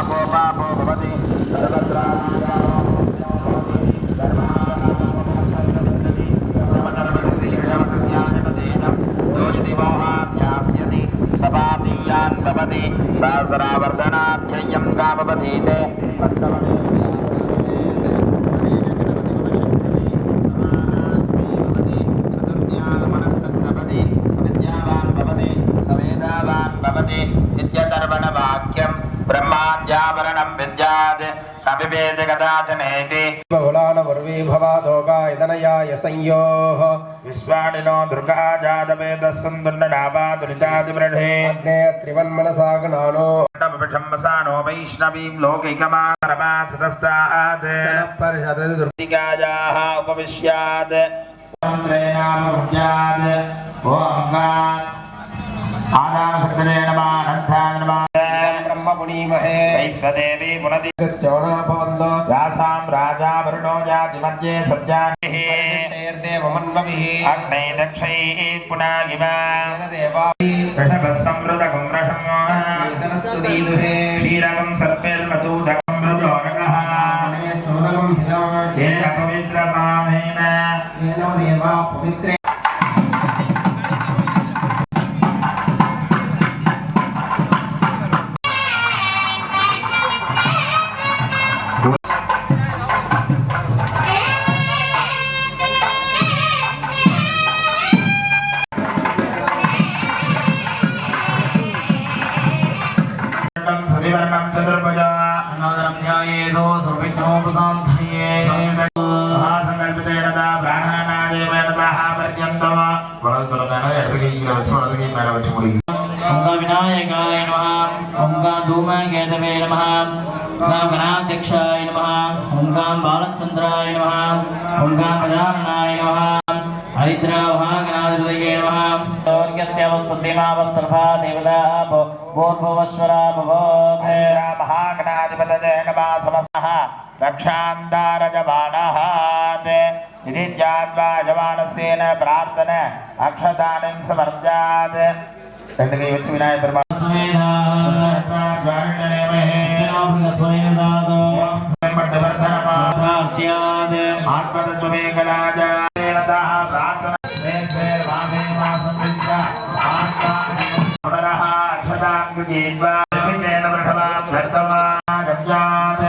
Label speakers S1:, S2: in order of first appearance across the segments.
S1: पापो पापो भवति सहस्रावर्धनाभ्ययं कामवतीते नित्यतर्पणवाक्यं ब्रह्माद्यावरणं विद्यात् अभिवेद कदाचनेति बहुलानवर्वीभवादोगायतनयाय संयोः विश्वानिनो दुर्गा जातवेदस्सन्दुर्ननाभादुरितादिवृढे अग्ने त्रिवन्मनसागणानो नवविषम्मसानो वैष्णवीं लोकैकमारमात्सतस्तात् सनःपर्षदुर्दिगायाः उपविश्यात् तन्त्रेणामुद्यात् ओंकार आदानशक्तये नमः अनन्ताय नमः ब्रह्मपुनीमहे वैश्वदेवी पुनदिस्योना भवन्तो यासां राजा वरुणो जाति मध्ये सज्जानिः देवमन्वभिः अग्ने दक्षैः पुनागिवा देवाभिः कृष्णभस्संवृतकं रसं सरस्वतीदुहे क्षीरकं सर्पेर्मधुदकं मृदोरकः सोदकं हितं येन पवित्रपामेन येन देवा पवित्रे सजीवर्णं चतुर्भुजा नवरम्यायेतो सर्वज्ञोपशान्तये महासंकल्पितेन प्राणानादेवेनतः पर्यन्तं वरदुर्गण एडुगैगिल वच्चोडुगै मेल वच्चुमुलि ओम विनायकाय नमः ओम धूमकेतवे नमः ओम गणाध्यक्षाय नमः ओम बालचंद्राय नमः ओम गजाननाय नमः हरिद्रावहागणाधिपतये नमः स्वर्गस्यावसतिमावसर्वा देवता भूर्भुवस्वरा भवोधेरा महागणाधिपतये नमः समस्तः रक्षान्तारजमानः इति ज्ञात्वा जवानस्येन प्रार्थना अक्षतानिं समर्जात् तण्डके वच्च विनायक परमात्मा समेधा द्वारण्यनेमहे स्नाभृगस्वयदादो सम्पट्टवर्धनमाप्स्यात् आत्मतत्त्वमेकलाज देवताः प्रार्थना देवैर् वामे वासंविद्या आत्मा पुनरः अक्षताङ्गजीत्वा विनेन वृषभां धर्तमा जप्यात्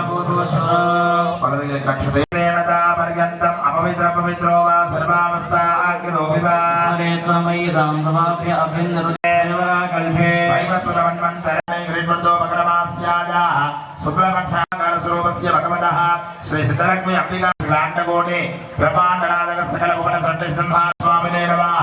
S1: पूर्वश्वरो पदगे कक्षते देवता पर्यन्तम् अपवित्रो वा सर्वावस्था अग्निदोऽपि वा सरेत् समयि संसमाप्य अभ्यन्तरे कल्पे वैवस्वतमन्वन्तरे गृह्णतो मकरमास्यायाः शुक्लपक्षाकार स्वरूपस्य भगवतः श्री सिद्धलक्ष्मी अंबिका श्रीलाण्डकोटे ब्रह्माण्डनादक सकल भुवन सट्टसिंहा स्वामिने नमः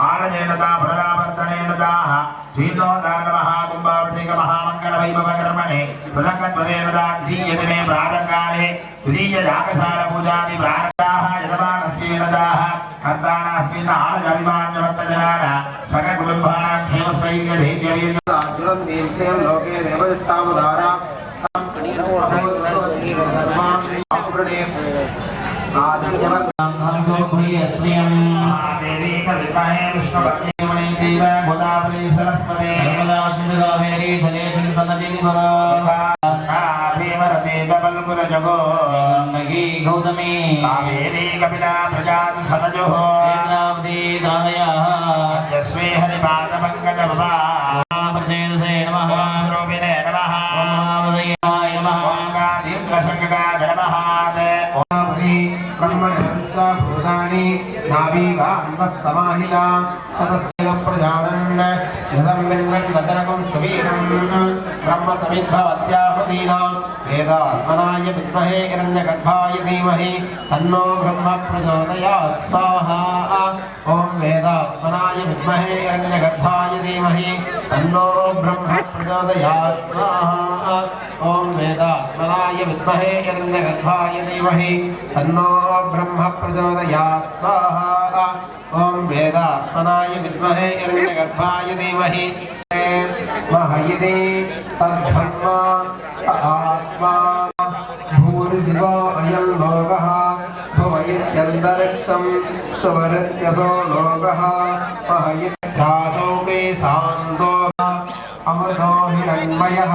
S1: आलयेन ता पुनरावर्तनेन ताः जीर्णोद्धार नमः कुम्भाभिषेक महामङ्गल वैभव कर्मणे पृथक्त्वेन ता द्वितीयदिने प्रातःकाले द्वितीय यागशाल पूजादि प्रारब्धाः यजमानस्येन ताः कर्तानास्मिन् आलयाभिमान्यवत्तजनान सकल कुटुम्बानां क्षेमस्थैर्य धैर्यवीर्य अर्जुनं देवसेन लोके देवदत्तावतारा देवी कविमहे विष्णुपत्नी देव गोदावरी सरस्वती नर्मदा सिंधु कावेरी जलेस्मिन् सन्निधिं भीमरते बबलपुर जगो गंगी गौतमी कावेरी कपिला प्रजातु सनजोः नेत्रावती दादयाः यस्मै हरिपाद पंकज भवा प्रचेतसे नमः स्वरूपिणे नमः ओम महावदयाय नमः ओम गादीन्द्रशङ्काय नमः ओम ब्रह्मणस्व भूतानि नाभिवान्वस्समाहिता सतस्य प्रजानन् यदं विन्वन्नचरकं सवीरं ब्रह्म समिद्धवत्याहुतीनां वेदात्मनाय विद्महे हिरण्यगर्भाय धीमहि तन्नो ब्रह्म प्रचोदयात् स्वाहा ॐ वेदात्मनाय विद्महे हिरण्यगर्भाय धीमहि तन्नो ब्रह्म प्रचोदयात् स्वाहा ॐ वेदात्मनाय विद्महे हिरण्यगर्भाय धीमहि तन्नो ब्रह्म प्रचोदयात् स्वाहा ॐ वेदात्मनाय विद्महे हिरण्यगर्भाय धीमहि महयिदे तद्ब्रह्म स आत्मा भूरिदिवो अयं लोकः भुवयत्यन्तरिक्षं सुवरित्यसो लोकः महयिद्रासौ मे सान्तो अमृतो हिरण्मयः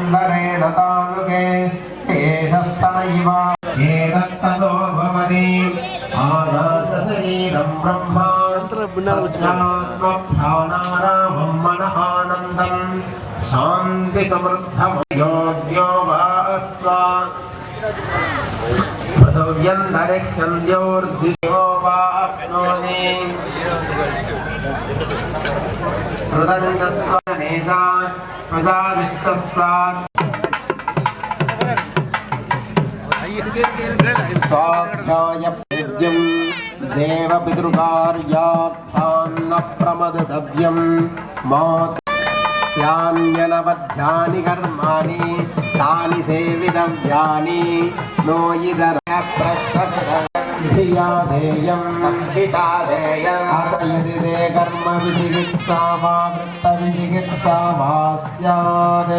S1: मन्दरेण तालुके एषस्तनयिवा एतत्ततो भवति आनासशरीरं ब्रह्मा सत्यात्मभ्यानारामं मनः आनन्दं शान्तिसमृद्धमयोग्यो वा अस्वा प्रसव्यन्तरिक्षन्द्योर्दिशो वा अप्नोति प्रदण्डस्वनेजा प्रजादिश्चस्सात् स्वाध्यायपूज्यं देवपितृकार्याभ्यान्न प्रमदव्यं मात् यान्यनवध्यानि कर्माणि तानि सेवितव्यानि नो धिया देयं संहिता देयम् आचयति ते कर्म विचिकित्सा वा वृत्तविचिकित्सा वा स्यात्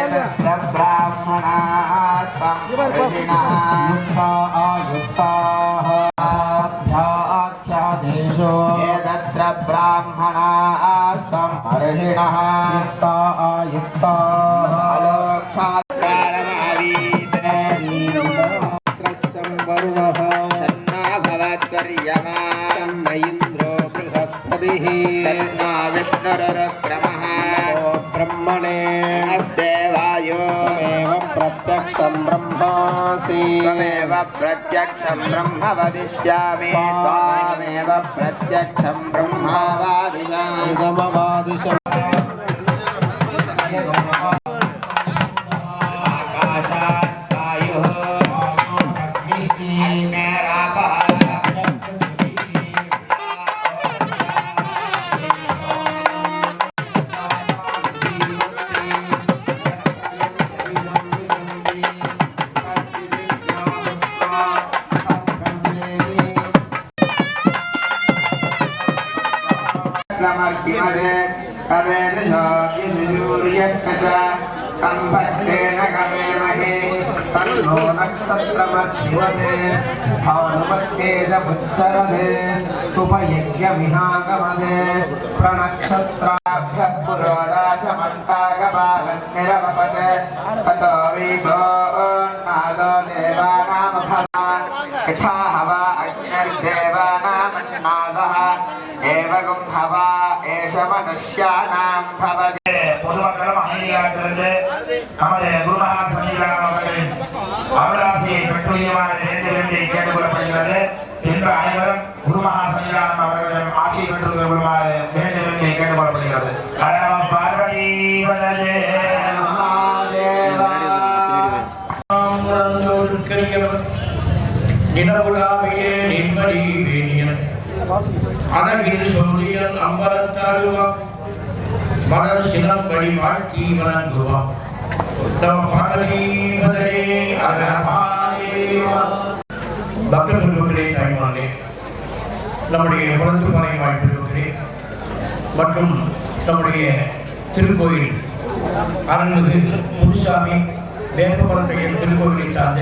S1: तत्र ब्राह्मणाः संवर्षिणः युक्ता आयुक्ताः आख्यादेशो तत्र ब्राह्मणाः संवर्षिणः युक्ता आयुक्ताः वरुणः सन्ना भवत्वर्यमा सन्न इन्द्रो बृहस्पतिः सन्ना विष्णुरुक्रमः ब्रह्मणे नमस्ते वायो त्वमेव प्रत्यक्षं ब्रह्मासि त्वमेव प्रत्यक्षं ब्रह्म वदिष्यामि त्वामेव प्रत्यक्षं ब्रह्म वादिशामि इदमवादिशम् संपत्तेन गमेमहे तन्नो नक्षत्रमच्छिवते भानुमत्ते च पुत्सरते उपयज्ञमिहागमदे प्रणक्षत्राभ्यः पुरोडाशमन्ताकपालन्निरवपते ततो वीशोन्नादो देवानामभवान् यथा हवा अग्निर्देवानामन्नादः एवं हवा एष मनुष्याणां भवति பொதுமக்களும் அமைதியாகிறது நமது குருமகா சன்னிதானம் அவர்களின் அருளாசியை பெற்றுமாறு வேண்டி கேட்டுக்கொள்ளப்படுகிறது என்று அனைவரும் குருமகா சன்னிதானம் அவர்களின் ஆசியை பெற்றுக்கொள்ளுமாறு வேண்டி கேட்டுக்கொள்ளப்படுகிறது பார்வதி நிலவுலாவியே நிம்மதி வேணியன் அழகில் சூரியன் அம்பலத்தாடுவான் மலர் சிலம்படி வாழ்த்தி வணங்குவான் பக்த பெருமக்களே தாய்மார்களே நம்முடைய குளத்துப்பாறை வாழ்த்துக்களே மற்றும் நம்முடைய திருக்கோயில் அருள்மிகு புதுசாமி வேப்பமரத்தையன் திருக்கோயிலை சார்ந்த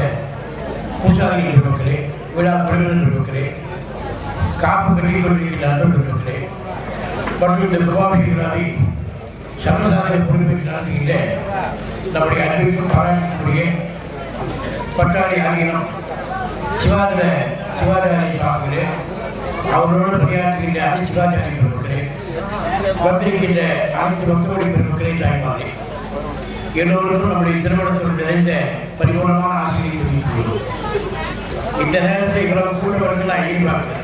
S1: பூசாரி பெருமக்களே விழா குழுவினர் பெருமக்களே காப்பு கல்வி கொள்கையில் அன்பு பெருமக்களே மற்றும் இந்த பிரபாவிகளாய் சமுதாய பொறுப்பில் நம்முடைய அறிவிப்பு பாராட்டக்கூடிய பட்டாளி ஆகியம் சிவாச்சாரிய சாமிகளே அவரோடு பணியாற்றுகின்ற அனைத்து சிவாச்சாரிய பெருமக்களே வந்திருக்கின்ற அனைத்து பக்தோடைய பெருமக்களே தாய்மார்களே எல்லோருக்கும் நம்முடைய திருமணத்தோடு நிறைந்த பரிபூர்ணமான ஆசிரியை தெரிவிக்கிறோம். இந்த நேரத்தை இவ்வளவு கூட்டவர்கள் நான் எதிர்பார்க்கிறேன்.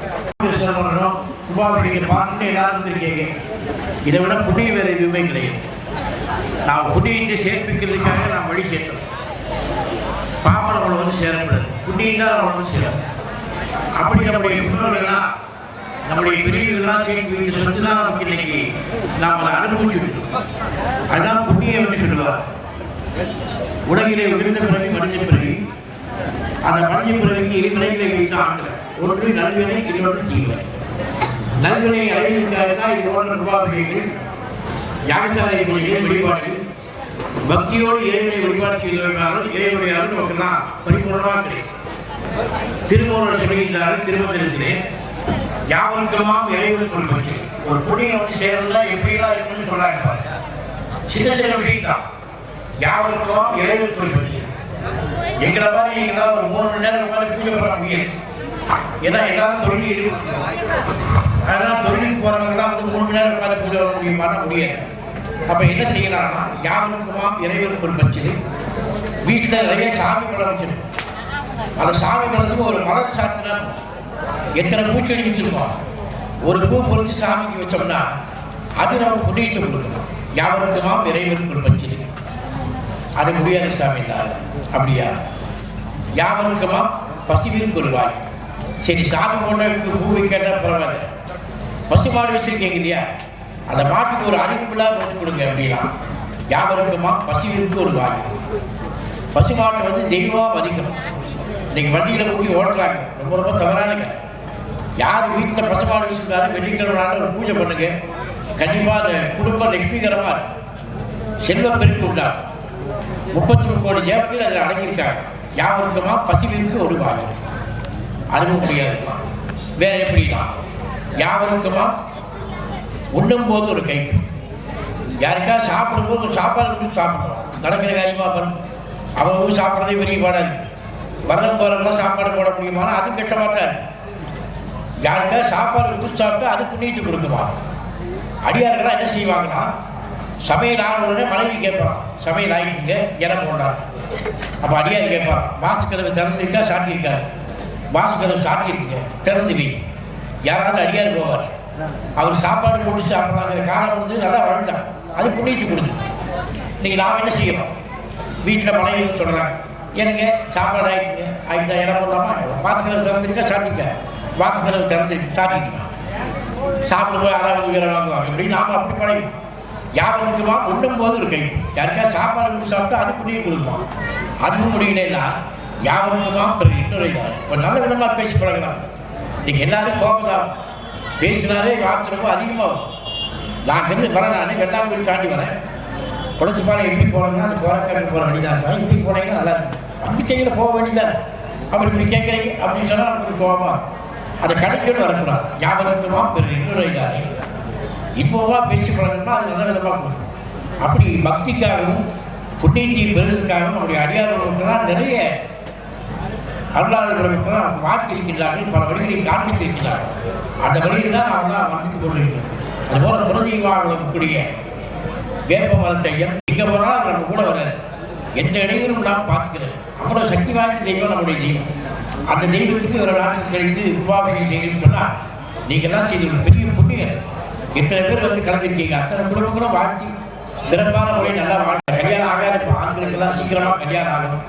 S1: உபாவளிக்கிற பாட்டு எல்லாரும் இருக்கீங்க. இதை விட புண்ணியம் வேறு எதுவுமே கிடையாது. நாம் புண்ணியத்தை சேர்ப்பிக்கிறதுக்காக நாம் வழி சேர்த்தோம். பாவம் நம்மளை வந்து சேரக்கூடாது, புண்ணியம் தான் நம்மளை வந்து சேரும். அப்படி நம்முடைய முன்னோர்கள்லாம் நம்முடைய பெரியவர்கள்லாம் சேர்த்து வைத்த சொத்து தான் நமக்கு இன்னைக்கு நாம் அதை அனுபவிச்சுட்டு அதுதான் புண்ணியம் என்று சொல்லுவார். உலகிலே உயர்ந்த பிறகு மனித பிறகு அந்த மனித பிறகு இரு நிலைகளை வைத்த ஆண்டு ஒன்று நல்வினை, இன்னொன்று தீவினை. நல்வினை அடைவதற்காக இது போன்ற உபாவளிகள் யாகசாலை கோயில்கள் வழிபாடுகள் பக்தியோடு இறைவனை வழிபாடு செய்தவர்களாலும் இறைவனுடைய அருள் நமக்கெல்லாம் பரிபூர்ணமாக கிடைக்கும். திருமூலர் சொல்லுகின்றார்கள் திருமந்திரத்திலே யாவருக்கெல்லாம் இறைவன் கொள்வது ஒரு புண்ணியம் வந்து சேரலாம் எப்படிலாம் இருக்குன்னு சொல்லாங்க. சின்ன சின்ன விஷயம் தான். யாருக்கும் இறைவனுக்கு ஒரு பட்சி. எங்களை மாதிரி நீங்க ஒரு 3 மணி நேரம் மாதிரி பூஜை பண்ண முடியாது. ஏன்னா எல்லாரும் தொழில் இருக்கு. அதனால தொழிலுக்கு போறவங்கலாம் 3 மணி நேரம் மாதிரி பூஜை பண்ண முடியாது. அப்ப என்ன செய்யலாம்னா யாருக்குமா இறைவனுக்கு ஒரு பட்சி. வீட்டில் நிறைய சாமி படம் வச்சிருக்கோம். அந்த சாமி படத்துக்கு ஒரு மலர் சாத்தினா எத்தனை பூச்செடி வச்சிருக்கோம். ஒரு பூ பொறிச்சு சாமிக்கு வச்சோம்னா அது நம்ம புண்ணியத்தை கொடுக்கணும். யாவருக்குமா இறைவனுக்கு ஒரு பட்சி. அது முடியாத சாமி தான். அப்படியா? யாவருக்குமா பசுவிற்கு ஒரு வாய். சரி, சாமி போன்றவருக்கு பூவை கேட்டால் பரவாயில்ல. பசுமாடு வச்சிருக்கீங்க இல்லையா, அந்த மாட்டுக்கு ஒரு அறிவிப்புலாம் வச்சு கொடுங்க அப்படின்னா யாவருக்குமா பசுவிற்கு ஒரு வாய். பசுமாட்டை தெய்வமாக மதிக்கணும். இன்னைக்கு வண்டியில் ஊட்டி ஓட்டுறாங்க, ரொம்ப ரொம்ப தவறானுங்க. யார் வீட்டில் பசுமாடு வச்சுருந்தாலும் வெள்ளிக்கிழமை ஒரு பூஜை பண்ணுங்க. கண்டிப்பாக அந்த குடும்பம் லட்சுமிகரமாக செல்வ பெருக்கு உண்டாகும். 33 கோடி ஜேப்பில் அதில் அடங்கியிருக்காங்க. யாவருக்குமா பசுவிற்கு ஒரு வாய். அனுபவ முடியாதுமா. வேற எப்படின்னா யாவருக்குமா உண்ணும் போது ஒரு கை. யாருக்காவது சாப்பிடும்போது ஒரு சாப்பாடு கொடுத்து சாப்பிடணும். நடக்கிற காரியமாக பண்ணணும். அவங்க சாப்பிட்றதே பெரிய பாடாக இருக்குது. வரணும் போகிறவங்களாம் சாப்பாடு போட முடியுமானா அது கெட்டமாக தான் இருக்குது. யாருக்காவது சாப்பாடு கொடுத்து சாப்பிட்டா அது புண்ணியத்தை கொடுக்குமா. அடியார்களாக என்ன செய்வாங்கன்னா சமையல் ஆன உடனே மனைவி கேட்பான், சமையல் ஆகிட்டுங்க இடம் போடுறாங்க. அப்போ அடியார் கேட்பான், வாசுக்கதவை திறந்துருக்கா சாட்டியிருக்காரு. வாசுக்கதவை சாட்டியிருக்குங்க திறந்து வை. யாராவது அடியார் போவார். அவர் சாப்பாடு போட்டு சாப்பிட்றாங்கிற காலம் நல்லா வாழ்ந்தாங்க. அது புண்ணியத்தை கொடுத்து. இன்னைக்கு நாம் என்ன செய்யணும்? வீட்டில் மனைவி சொல்கிறாங்க, எனக்கு சாப்பாடு ஆகிட்டா இடம் போடலாமா, வாசுக்கதவை திறந்துருக்கா சாத்திருக்க, வாசுக்கதவை திறந்துருக்கு சாத்திருக்கா, சாப்பிடும்போது யாராவது உயர வாங்குவாங்க. இப்படின்னு நாம் அப்படி பழகும். யாவருக்குமா உண்ணும் போது ஒரு கை. யாருக்காவது சாப்பாடு கொடுத்து சாப்பிட்டா அது புண்ணியம் கொடுப்பான். அதுவும் முடியலன்னா யாவருக்குமா இன்னொரு ஒரு நல்ல விதமாக பேசி பழகலாம். இன்னைக்கு எல்லாரும் கோபம் பேசினாலே வார்த்தை அதிகமாகும். நான் இருந்து வரேன், நான் வெள்ளாங்குடி தாண்டி வரேன். குளத்து பாறை எப்படி போனோம்னா அந்த கோரக்காட்டுக்கு போகிற வழிதான் சார். இப்படி போனீங்கன்னா நல்லா இருக்கும். வந்துட்டீங்கன்னா போக வேண்டியதான். அவர் இப்படி கேட்குறீங்க அப்படின்னு சொன்னால் கொஞ்சம் கோபமாக அதை கடைக்கணும் வரக்கூடாது. யாவருக்குமா இன்னொரு இதானே இப்போவா பேசி பழகணும்னா அது நல்ல விதமாக கொடுக்கணும். அப்படி பக்திக்காகவும் புண்ணியத்தை பெறுவதற்காகவும் நம்முடைய அடியார்களுக்கெல்லாம் நிறைய அருளாளர்களுக்கெல்லாம் வாழ்த்திருக்கிறார்கள். பல வழிகளை காண்பித்திருக்கிறார்கள். அந்த வழியில் தான் நாம் தான் வந்துட்டு கொண்டிருக்கிறோம். அதுபோல் குலதெய்வாக இருக்கக்கூடிய வேப்ப மரத்தையும் இங்கே போனால் நம்ம கூட வராது. எந்த இடையிலும் நாம் பார்த்துக்கிறோம். அவ்வளோ சக்தி வாய்ந்த தெய்வம் நம்முடைய தெய்வம். அந்த தெய்வத்துக்கு ஒரு நாட்டில் கிடைத்து உபாபிஷேகம் செய்யணும்னு சொன்னால் நீங்கள்லாம் செய்து பெரிய புண்ணியம். எத்தனை பேர் கலந்துருக்கீங்க. அத்தனை குடும்பங்களும் வாழ்த்தி சிறப்பான முறையில் நல்லா வாழ். கல்யாணம் ஆகாத ஆண்களுக்கெல்லாம் சீக்கிரமாக கல்யாணம் ஆகணும்.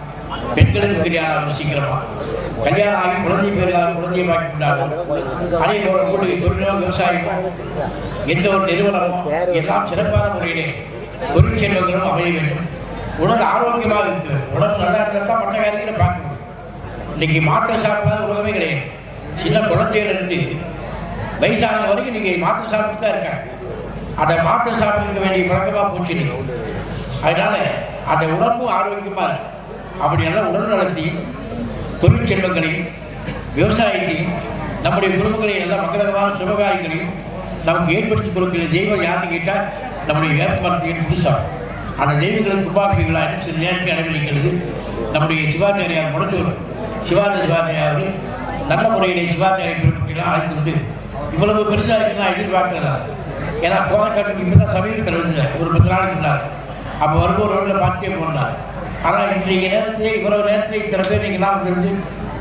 S1: பெண்களுக்கு கல்யாணம் ஆகணும் சீக்கிரமாக. கல்யாணம் ஆகி குழந்தை பேர்களாக குழந்தையை வாங்கி கொண்டாடும். அதே போல கூடிய தொழிலும் விவசாயமும் எந்த ஒரு நிறுவனமும் எல்லாம் சிறப்பான முறையிலே தொழிற்செல்வங்களும் அமைய வேண்டும். உடல் ஆரோக்கியமாக இருக்கு. உடம்பு நல்லா இருந்தால் தான் மற்ற வேலைகளை பார்க்க முடியும். இன்னைக்கு மாத்திரை சாப்பிடாத உலகமே கிடையாது. சின்ன குழந்தையிலிருந்து வயசான வரைக்கும் நீங்கள் மாத்திரை சாப்பிட்டு தான் இருக்காங்க. அதை மாத்திரை சாப்பிட்டுருக்க வேண்டிய பழக்கமாக போச்சு நீங்கள். அதனால அந்த உடம்பும் ஆரோக்கியமாக இருக்கு. அப்படியெல்லாம் உடல் நலத்தையும் தொழிற்செல்வங்களையும் விவசாயத்தையும் நம்முடைய குடும்பங்களையும் எல்லாம் மங்களகரமான சுபகாரியங்களையும் நமக்கு ஏற்படுத்தி கொடுக்கிற தெய்வம் யாருன்னு கேட்டால் நம்முடைய வேப்ப மரத்தையும் புதுசாக அந்த தெய்வங்களுக்கு உபாபிகளாக சில நேரத்தை அனுமதிக்கிறது. நம்முடைய சிவாச்சாரியார் முடச்சூர் சிவாச்சாரியார் நல்ல முறையிலே சிவாச்சாரிய பெருமக்கெல்லாம் அழைத்து வந்து இவ்வளவு பெருசாக இருக்குன்னு நான் எதிர்பார்க்கலாம். ஏன்னா கோரக்காட்டுக்கு இப்போ தான் சமீபத்தில் இருந்தார் ஒரு 10 நாளைக்கு இருந்தார். அப்போ வரும்போது ரோட்டில் பார்த்தே போனார். ஆனால் இன்றைய நேரத்தில் இவ்வளவு நேரத்தில் இத்தனை பேர் நீங்கள்லாம் வந்துருந்து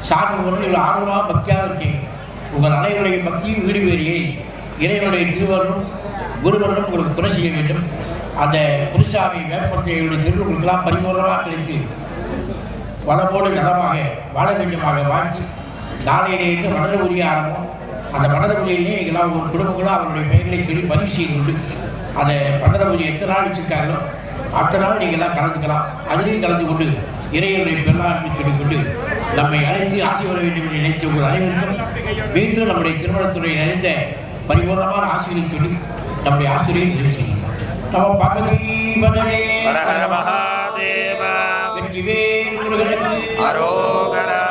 S1: சாமி ஒன்று இவ்வளோ ஆர்வமாக பக்தியாக இருக்கீங்க. உங்கள் அனைவருடைய பக்தியும் வீடு பேரியை இறைவனுடைய திருவருளும் குருவருளும் உங்களுக்கு துணை செய்ய வேண்டும். அந்த குருசாமி வேப்பத்தையுடைய திருவுகளுக்கெல்லாம் பரிபூர்ணமாக கிடைத்து வளமோடு நலமாக வாழ வேண்டுமாக வாழ்த்தி நாளையிலேருந்து மனத உரிய ஆரம்பம். அந்த மனத உரியிலே எங்களாம் ஒரு குடும்பங்களும் அவருடைய பெயர்களை சொல்லி பதிவு செய்து கொண்டு அந்த மனத உரிய எத்தனை நாள் வச்சுருக்காங்களோ அத்தனை நாள் நீங்கள்லாம் கலந்துக்கலாம். அதிலையும் கலந்து கொண்டு இறைவனுடைய பெருநாட்களை சொல்லிக்கொண்டு நம்மை அழைத்து ஆசை வர வேண்டும் என்று நினைத்த உங்கள் அனைவருக்கும் மீண்டும் நம்முடைய திருமணத்துறை நிறைந்த பரிபூர்ணமான ஆசிரியை சொல்லி நம்முடைய ஆசிரியை நிறைவு செய்கிறோம். நம்ம பார்வதி பதவே மகாதேவா வெற்றிவேல் முருகனுக்கு அரோகரா.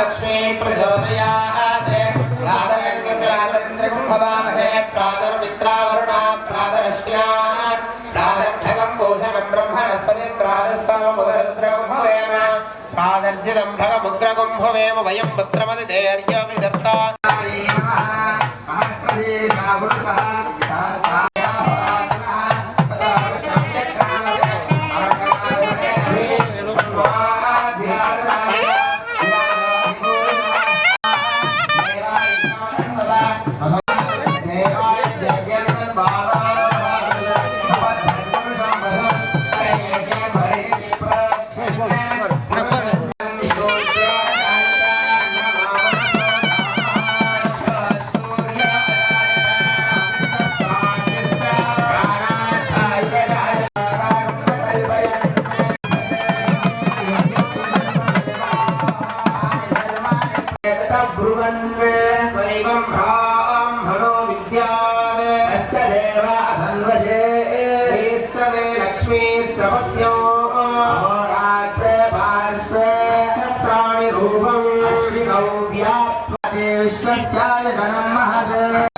S2: लक्ष्मी प्रचोदयात् प्रातरण्यस्यातन्द्रकं भवामहे प्रातर्मित्रावरुणा प्रातरस्यात् प्रातर्भगं भूषणं ब्रह्मणस्पति प्रातस्समुद्रं भवेम प्रातर्जितं भगमुग्रगं भवेम वयं पुत्रमति धैर्यमिदर्ता विश्वस्याय गणं महत्